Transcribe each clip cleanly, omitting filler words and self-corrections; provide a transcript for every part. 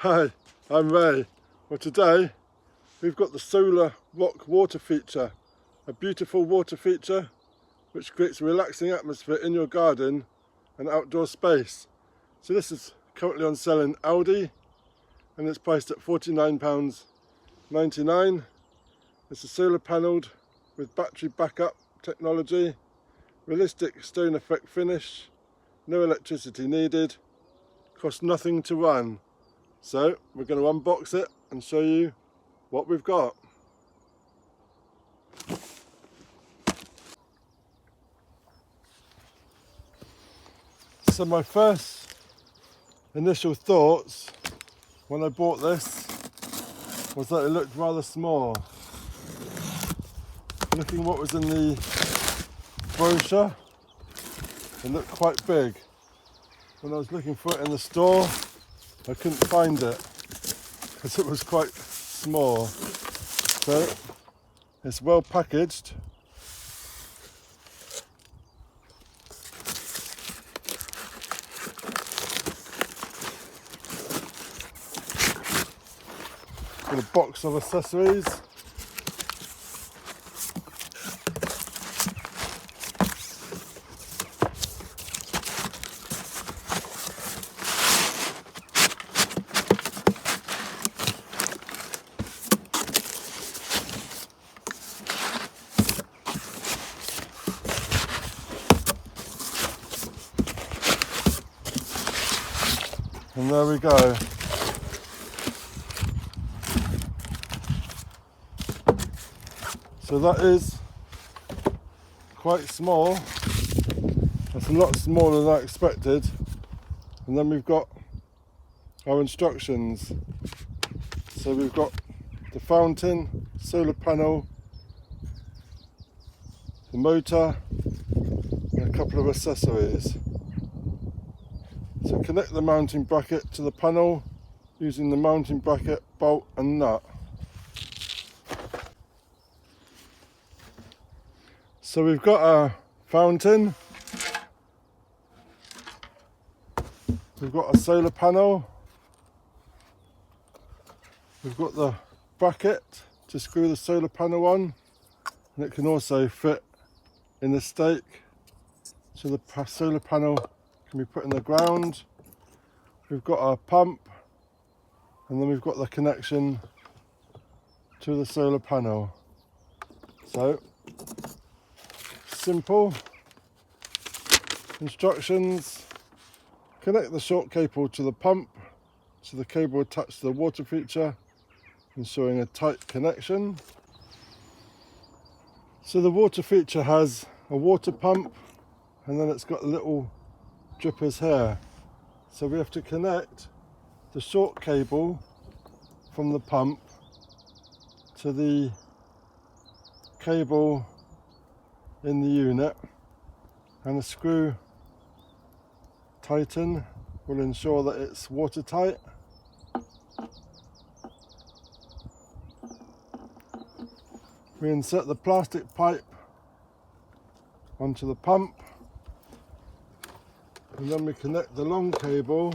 Hi, I'm Ray. Well, today we've got the solar rock water feature, a beautiful water feature which creates a relaxing atmosphere in your garden and outdoor space. So this is currently on sale in Aldi and it's priced at £49.99. It's a solar panelled with battery backup technology, realistic stone effect finish, no electricity needed, costs nothing to run. So we're going to unbox it and show you what we've got. So my first initial thoughts when I bought this was that it looked rather small. Looking what was in the brochure, it looked quite big. When I was looking for it in the store, I couldn't find it because it was quite small. So it's well packaged. Got a box of accessories. And there we go. So that is quite small. That's a lot smaller than I expected. And then we've got our instructions. So we've got the fountain, solar panel, the motor, and a couple of accessories. So connect the mounting bracket to the panel using the mounting bracket, bolt and nut. So we've got our fountain, we've got a solar panel, we've got the bracket to screw the solar panel on, and it can also fit in the stake, so the solar panel can be put in the ground. We've got our pump, and then we've got the connection to the solar panel. So simple instructions: connect the short cable to the pump, so the cable attached to the water feature, ensuring a tight connection. So the water feature has a water pump, and then it's got little drippers here. So we have to connect the short cable from the pump to the cable in the unit, and a screw tighten will ensure that it's watertight. We insert the plastic pipe onto the pump, and then we connect the long cable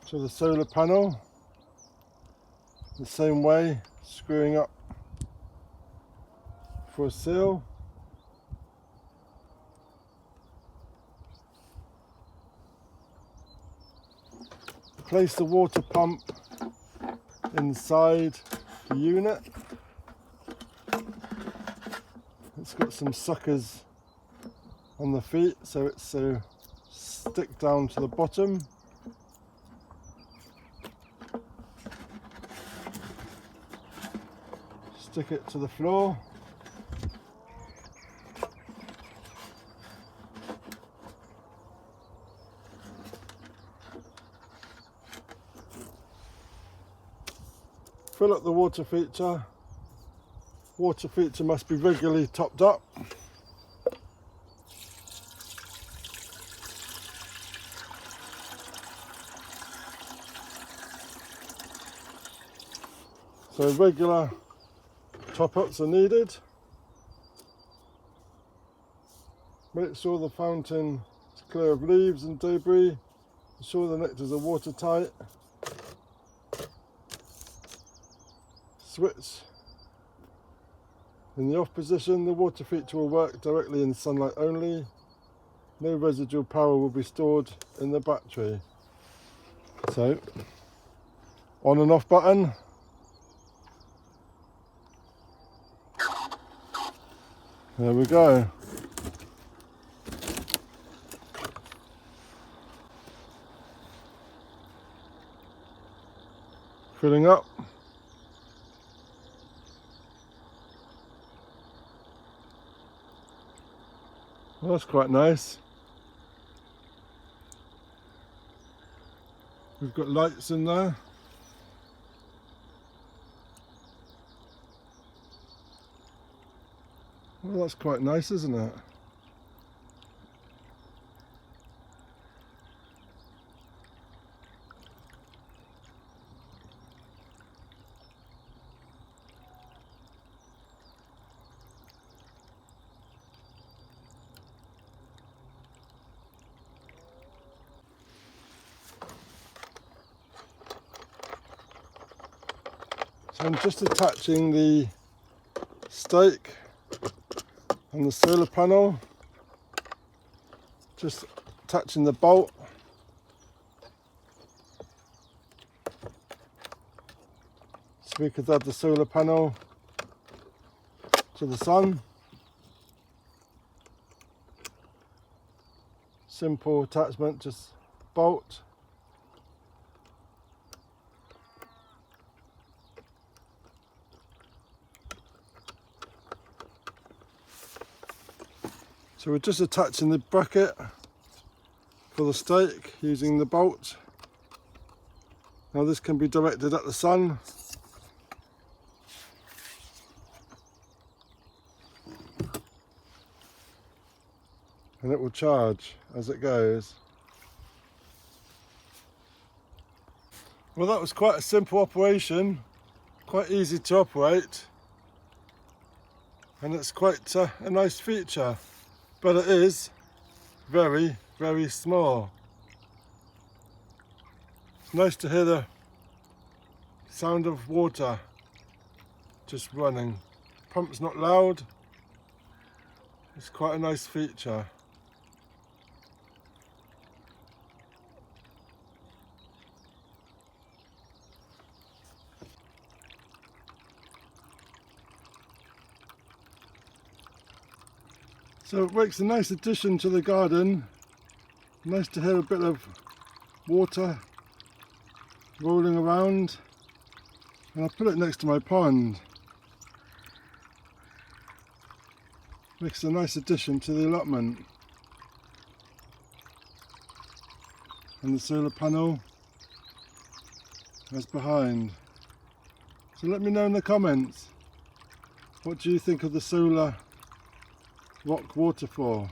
to the solar panel the same way, screwing up for a seal. Place the water pump inside the unit. It's got some suckers on the feet, so it's so stick down to the bottom. Stick it to the floor. Fill up the water feature. Water feature must be regularly topped up. So regular top-ups are needed. Make sure the fountain is clear of leaves and debris. Ensure the nectars are watertight. Switch in the off position. The water feature will work directly in sunlight only. No residual power will be stored in the battery. So, on and off button. There we go. Filling up. Well, that's quite nice. We've got lights in there. Well, that's quite nice, isn't it? So I'm just attaching the stake and the solar panel, just attaching the bolt. So we could add the solar panel to the sun. Simple attachment, just bolt. So we're just attaching the bracket for the stake using the bolt. Now this can be directed at the sun. And it will charge as it goes. Well, that was quite a simple operation, quite easy to operate, and it's quite a nice feature. But it is very, very small. It's nice to hear the sound of water just running. Pump's not loud. It's quite a nice feature. So it makes a nice addition to the garden. Nice to hear a bit of water rolling around. And I'll put it next to my pond. Makes a nice addition to the allotment. And the solar panel is behind. So let me know in the comments, what do you think of the solar rock waterfall?